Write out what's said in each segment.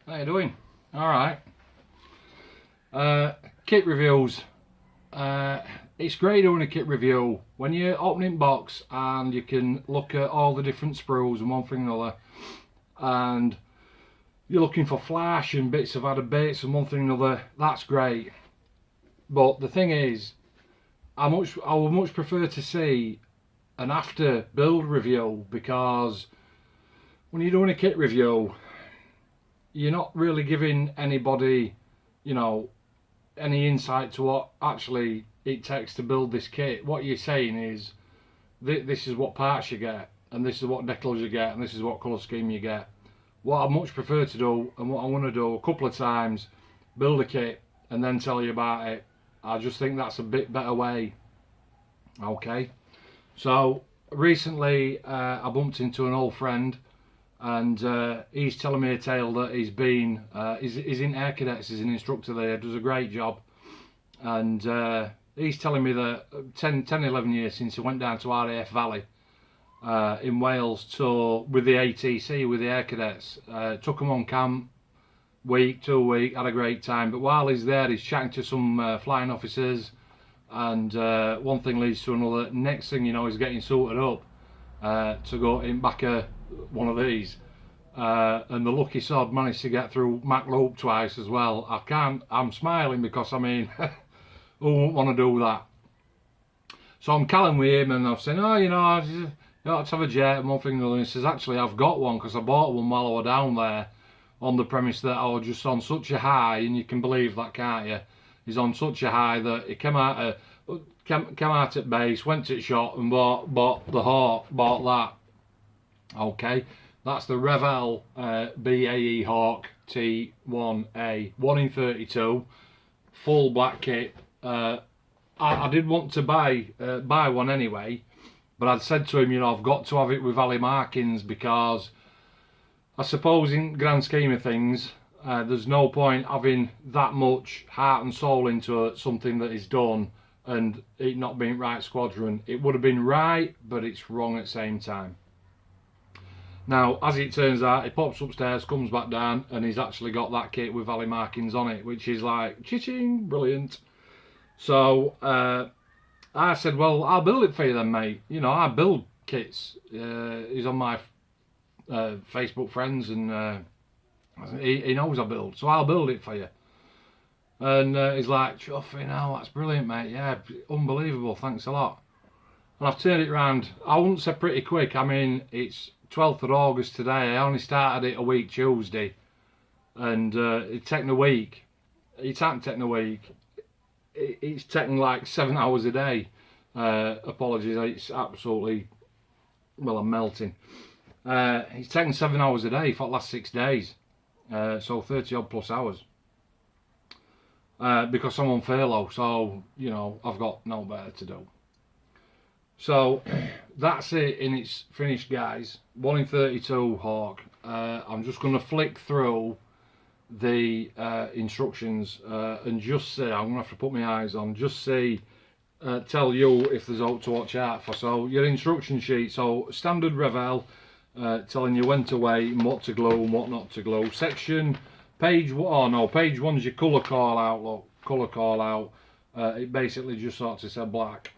How you doing? Alright. Kit reviews. It's great doing a kit review when you're opening box and you can look at all the different sprues and one thing and another, and you're looking for flash and bits of added bits and one thing and another. That's great. But the thing is, I would much prefer to see an after build review, because when you're doing a kit review, you're not really giving anybody, any insight to what actually it takes to build this kit. What you're saying is, this is what parts you get, and this is what decals you get, and this is what colour scheme you get. What I much prefer to do, and what I want to do a couple of times, build a kit and then tell you about it. I just think that's a bit better way. Okay, so recently I bumped into an old friend, and he's telling me a tale that he's been, he's in Air Cadets, he's an instructor there, does a great job, and he's telling me that 11 years since he went down to RAF Valley in Wales with the ATC, with the Air Cadets, took him on camp, week, 2 week, had a great time, but while he's there he's chatting to some flying officers, and one thing leads to another. Next thing you know, he's getting sorted up to go in back of one of these, and the lucky sod managed to get through Mac Loop twice as well. I'm smiling because, I mean, who wouldn't want to do that? So I'm calling with him and I'm saying, oh, let's have a jet and one thing and another. And he says, actually I've got one, because I bought one while I was down there, on the premise that I was just on such a high, and you can believe that, can't you? He's on such a high that he came out at base, went to shot and bought the Hawk, bought that. Okay, that's the Revell BAE Hawk T1A, 1 in 32, full black kit. I did want to buy one anyway, but I'd said to him, I've got to have it with Valley markings, because I suppose in grand scheme of things, there's no point having that much heart and soul into something that is done and it not being right squadron. It would have been right, but it's wrong at the same time. Now, as it turns out, he pops upstairs, comes back down, and he's actually got that kit with Valley markings on it, which is like, cha-ching, brilliant. So I said, well, I'll build it for you then, mate. I build kits. He's on my Facebook friends, and he knows I build, so I'll build it for you. And he's like, chuffing, now that's brilliant, mate. Yeah, unbelievable, thanks a lot. And I've turned it around, I wouldn't say pretty quick. I mean, it's 12th of August today. I only started it a week Tuesday, and it's taken a week. It's not taking a week. It's taking like 7 hours a day. Apologies, it's absolutely, well, I'm melting. It's taken 7 hours a day for the last 6 days, so 30 odd plus hours, because I'm on furlough, so I've got no better to do. So that's it in its finished, guys. 1 in 32 Hawk. I'm just going to flick through the instructions and just say, I'm going to have to put my eyes on, just see, tell you if there's out to watch out for. So your instruction sheet, so standard Revell, telling you when to wait and what to glue and what not to glue. Section, page 1's your colour call out, look, colour call out. It basically just sort of said black.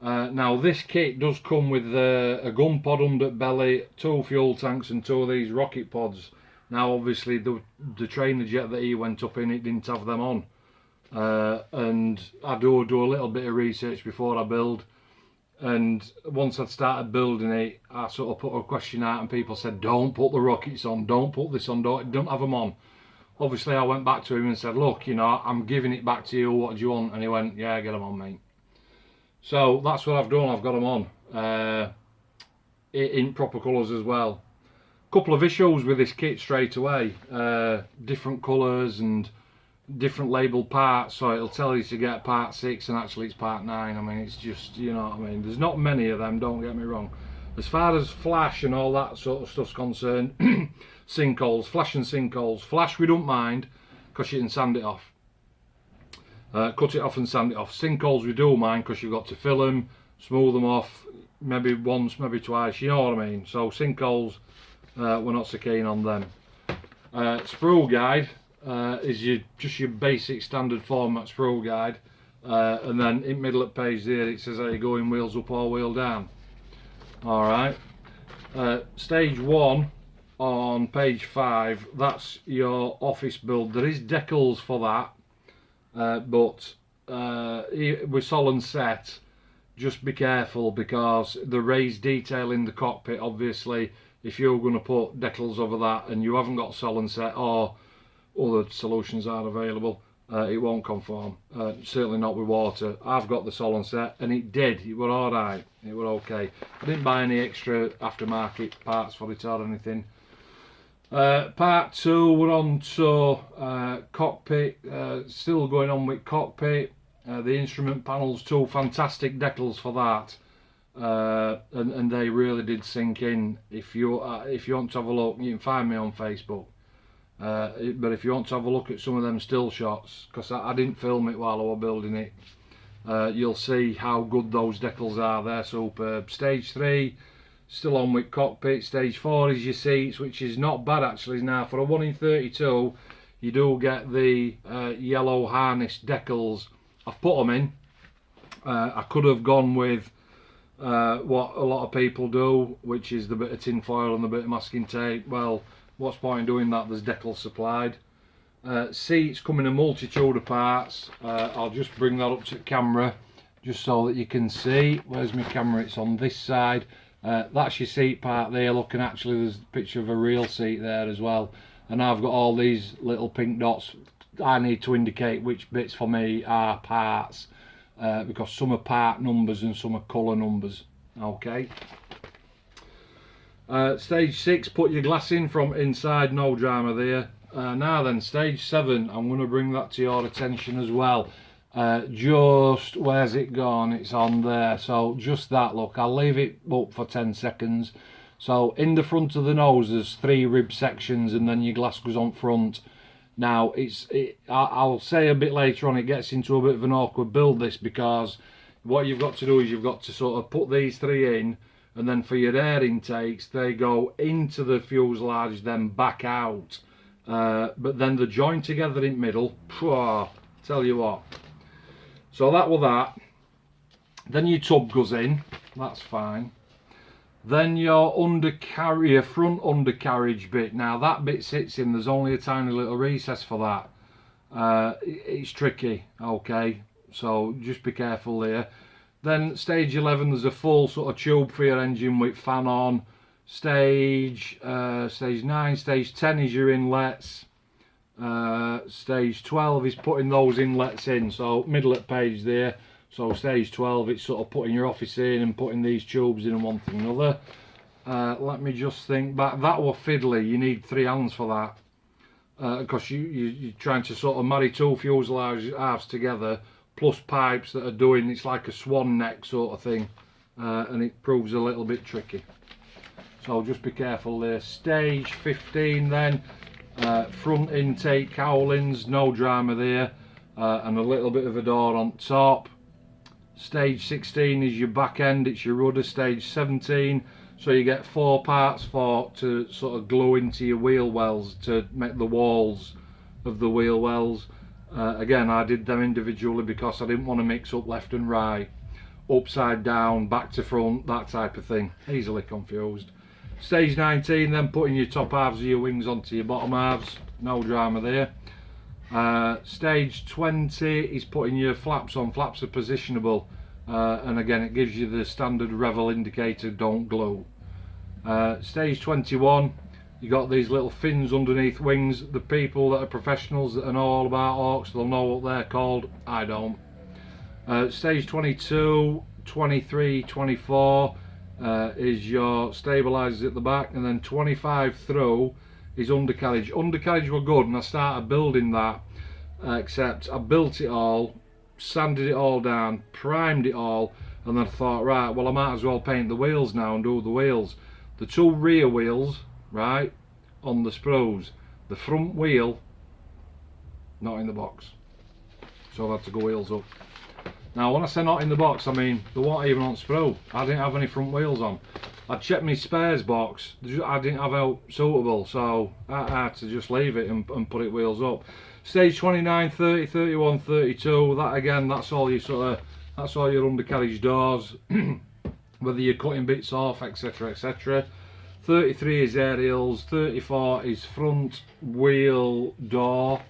Now this kit does come with a gun pod under belly, 2 fuel tanks and 2 of these rocket pods. Now obviously the trainer jet that he went up in, it didn't have them on, and I do a little bit of research before I build, and once I'd started building it, I sort of put a question out and people said, don't put the rockets on, don't put this on, don't have them on. Obviously I went back to him and said, look, I'm giving it back to you, what do you want? And he went, yeah, get them on, mate. So that's what I've done, I've got them on, in proper colours as well. Couple of issues with this kit straight away, different colours and different labelled parts, so it'll tell you to get part 6 and actually it's part 9. I mean, it's just, what I mean, there's not many of them, don't get me wrong. As far as flash and all that sort of stuff's concerned, sinkholes, flash and sinkholes. Flash we don't mind, because you can sand it off. Cut it off and sand it off. Sinkholes we do mind, because you've got to fill them, smooth them off, maybe once, maybe twice, you know what I mean. So sinkholes, we're not so keen on them. Sprue guide is just your basic standard format sprue guide, and then in middle of page there it says how you go in wheels up or wheel down. Alright, stage 1 on page 5, that's your office build. There is decals for that, but with solid set, just be careful, because the raised detail in the cockpit, obviously if you're going to put decals over that and you haven't got solid set or other solutions are available, it won't conform, certainly not with water. I've got the solid set and it did, it were alright, it were okay. I didn't buy any extra aftermarket parts for it or anything. Part 2, we're on to cockpit, still going on with cockpit. The instrument panels, 2 fantastic decals for that, and they really did sink in. If you want to have a look, you can find me on Facebook, but if you want to have a look at some of them still shots, because I didn't film it while I was building it, you'll see how good those decals are. They're superb. Stage 3, still on with cockpit. Stage 4 is your seats, which is not bad actually. Now for a 1 in 32 you do get the yellow harness decals. I've put them in. I could have gone with what a lot of people do, which is the bit of tin foil and the bit of masking tape. Well, what's point in doing that? There's decals supplied. Seats come in a multitude of parts. I'll just bring that up to the camera just so that you can see. Where's my camera? It's on this side. That's your seat part there. Looking, actually there's a picture of a real seat there as well, and I've got all these little pink dots. I need to indicate which bits for me are parts, because some are part numbers and some are colour numbers. Okay. Stage 6, put your glass in from inside, no drama there. Now then, stage 7, I'm going to bring that to your attention as well. Just, where's it gone? It's on there. So just that, look, I'll leave it up for 10 seconds. So in the front of the nose there's 3 rib sections, and then your glass goes on front. Now I'll say a bit later on, it gets into a bit of an awkward build this, because what you've got to do is you've got to sort of put these 3 in, and then for your air intakes they go into the fuselage then back out, but then the join together in middle, tell you what. So that was that. Then your tub goes in, that's fine. Then your front undercarriage bit, now that bit sits in, there's only a tiny little recess for that. It's tricky, okay, so just be careful there. Then stage 11, there's a full sort of tube for your engine with fan on. Stage 9, stage 10 is your inlets. Stage 12 is putting those inlets in, so middle of the page there. So stage 12, it's sort of putting your office in and putting these tubes in and one thing and another. Let me just think back. That was fiddly. You need 3 hands for that, because you're trying to sort of marry 2 fuselage halves together, plus pipes that are doing, it's like a swan neck sort of thing, and it proves a little bit tricky. So just be careful there. Stage 15 then, front intake cowlings, no drama there, and a little bit of a door on top. Stage 16 is your back end, it's your rudder. Stage 17, so you get 4 parts to sort of glue into your wheel wells to make the walls of the wheel wells. Again, I did them individually because I didn't want to mix up left and right, upside down, back to front, that type of thing. Easily confused. Stage 19 then, putting your top halves of your wings onto your bottom halves, no drama there. Stage 20 is putting your flaps on. Flaps are positionable, and again it gives you the standard revel indicator, don't glue. Stage 21, you got these little fins underneath wings. The people that are professionals that know all about Hawks, they'll know what they're called, I don't. Stage 22, 23, 24 is your stabilizers at the back, and then 25 through is undercarriage. Undercarriage were good, and I started building that, except I built it all, sanded it all down, primed it all, and then I thought, right, well I might as well paint the wheels now and do the wheels. The 2 rear wheels, right, on the sprues, the front wheel not in the box, so I've had to go wheels up. Now when I say not in the box, I mean they weren't even on sprue. I didn't have any front wheels on. I checked my spares box, I didn't have help suitable, so I had to just leave it and put it wheels up. Stage 29, 30, 31, 32, that again, that's all your that's all your undercarriage doors, whether you're cutting bits off, etc, etc. 33 is aerials, 34 is front wheel door,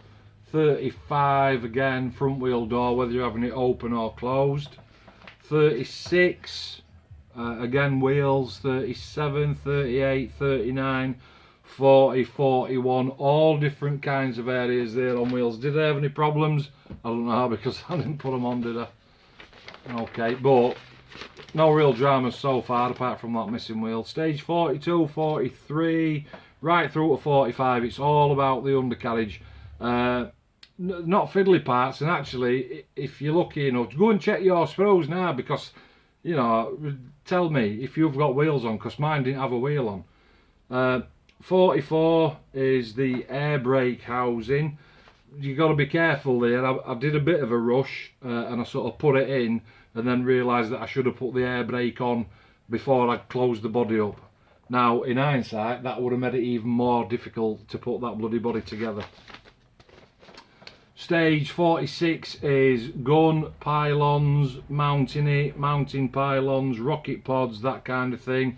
35 again front wheel door, whether you're having it open or closed. 36 again wheels, 37, 38, 39, 40, 41, all different kinds of areas there on wheels. Did I have any problems? I don't know, because I didn't put them on, did I? Okay, but no real dramas so far apart from that missing wheel. Stage 42, 43, right through to 45, it's all about the undercarriage. Not fiddly parts, and actually, if you're lucky enough, go and check your sprues now, because, you know, tell me if you've got wheels on, because mine didn't have a wheel on. 44 is the air brake housing. You got to be careful there. I did a bit of a rush and I sort of put it in and then realised that I should have put the air brake on before I closed the body up. Now in hindsight that would have made it even more difficult to put that bloody body together. Stage 46 is gun, pylons, mounting pylons, rocket pods, that kind of thing.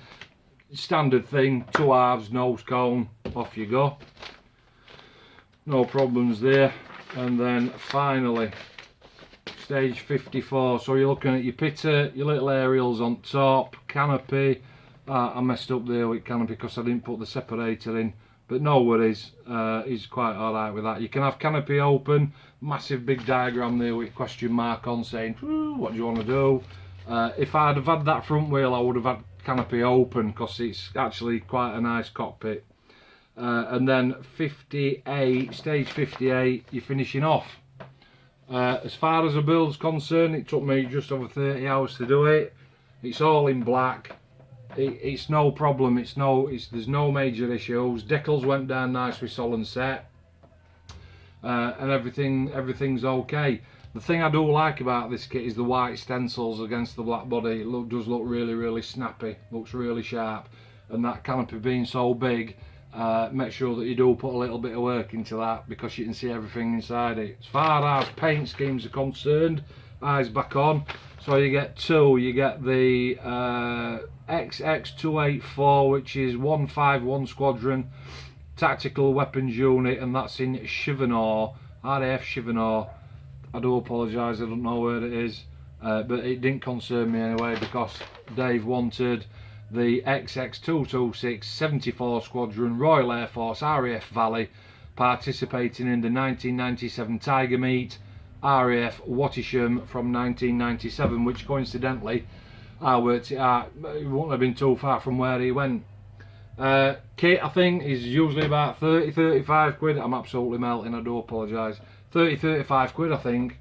Standard thing, 2 halves, nose cone, off you go. No problems there. And then finally stage 54, so you're looking at your pitter, your little aerials on top, canopy. I messed up there with canopy because I didn't put the separator in, but no worries, he's quite alright with that. You can have canopy open, massive big diagram there with question mark on saying what do you want to do. If I'd have had that front wheel I would have had canopy open because it's actually quite a nice cockpit. And then 58, stage 58, you're finishing off. As far as the build's concerned, it took me just over 30 hours to do it. It's all in black. It's no problem. There's no major issues. Decals went down nice with sol and set, and everything's okay. The thing I do like about this kit is the white stencils against the black body. It does look really snappy. Looks really sharp, and that canopy being so big. Make sure that you do put a little bit of work into that because you can see everything inside it. As far as paint schemes are concerned, eyes back on. So you get two. You get the XX284, which is 151 Squadron Tactical Weapons Unit, and that's in Chivanor, RAF Chivanor. I do apologise, I don't know where it is, but it didn't concern me anyway because Dave wanted the XX226 74 Squadron Royal Air Force RAF Valley, participating in the 1997 Tiger Meet RAF Wattisham from 1997, which coincidentally I worked it out, it wouldn't have been too far from where he went. Kit I think is usually about 30-35 quid. I'm absolutely melting, I do apologise. 30-35 quid I think.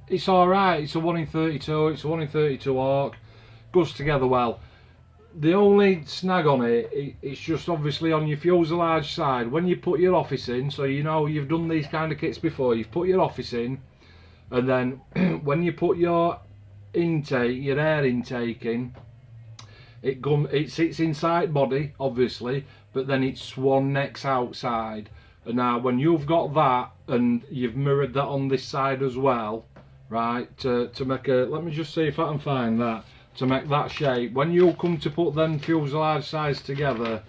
It's alright, it's a 1 in 32, it's a 1 in 32 Hawk. Goes together well. The only snag on it, it's just obviously on your fuselage side. When you put your office in, so you know you've done these kind of kits before, you've put your office in, and then when you put your intake, your air intake in, it sits inside body obviously, but then it's swan necks outside. And now when you've got that and you've mirrored that on this side as well, right, to make a, let me just see if I can find that. To make that shape, when you come to put them fuselage sides together,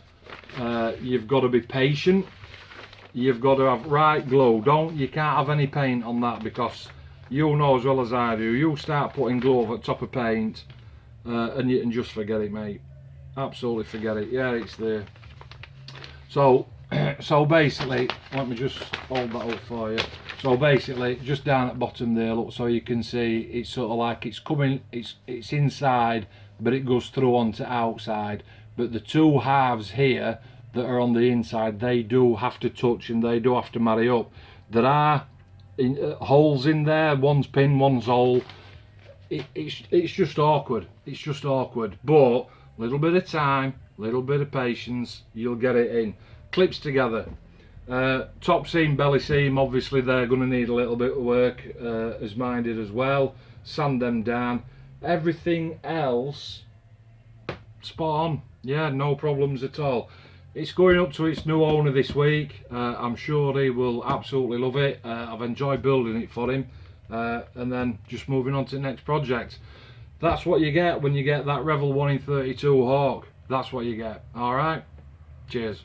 you've got to be patient. You've got to have right glue. You can't have any paint on that, because you know as well as I do, you start putting glue over the top of paint and you can just forget it, mate. Absolutely forget it. Yeah, it's there. So basically, let me just hold that up for you. So basically, just down at the bottom there, look, so you can see it's sort of like it's coming, it's inside, but it goes through onto outside. But the two halves here that are on the inside, they do have to touch and they do have to marry up. There are holes in there, one's pin, one's hole. It's just awkward. It's just awkward. But a little bit of time, a little bit of patience, you'll get it in. Clips together. Top seam, belly seam, obviously they're going to need a little bit of work, as mine did as well. Sand them down. Everything else spot on. Yeah, no problems at all. It's going up to its new owner this week. I'm sure he will absolutely love it. I've enjoyed building it for him, and then just moving on to the next project. That's what you get when you get that Revel 1 in 32 Hawk. That's what you get. Alright, cheers.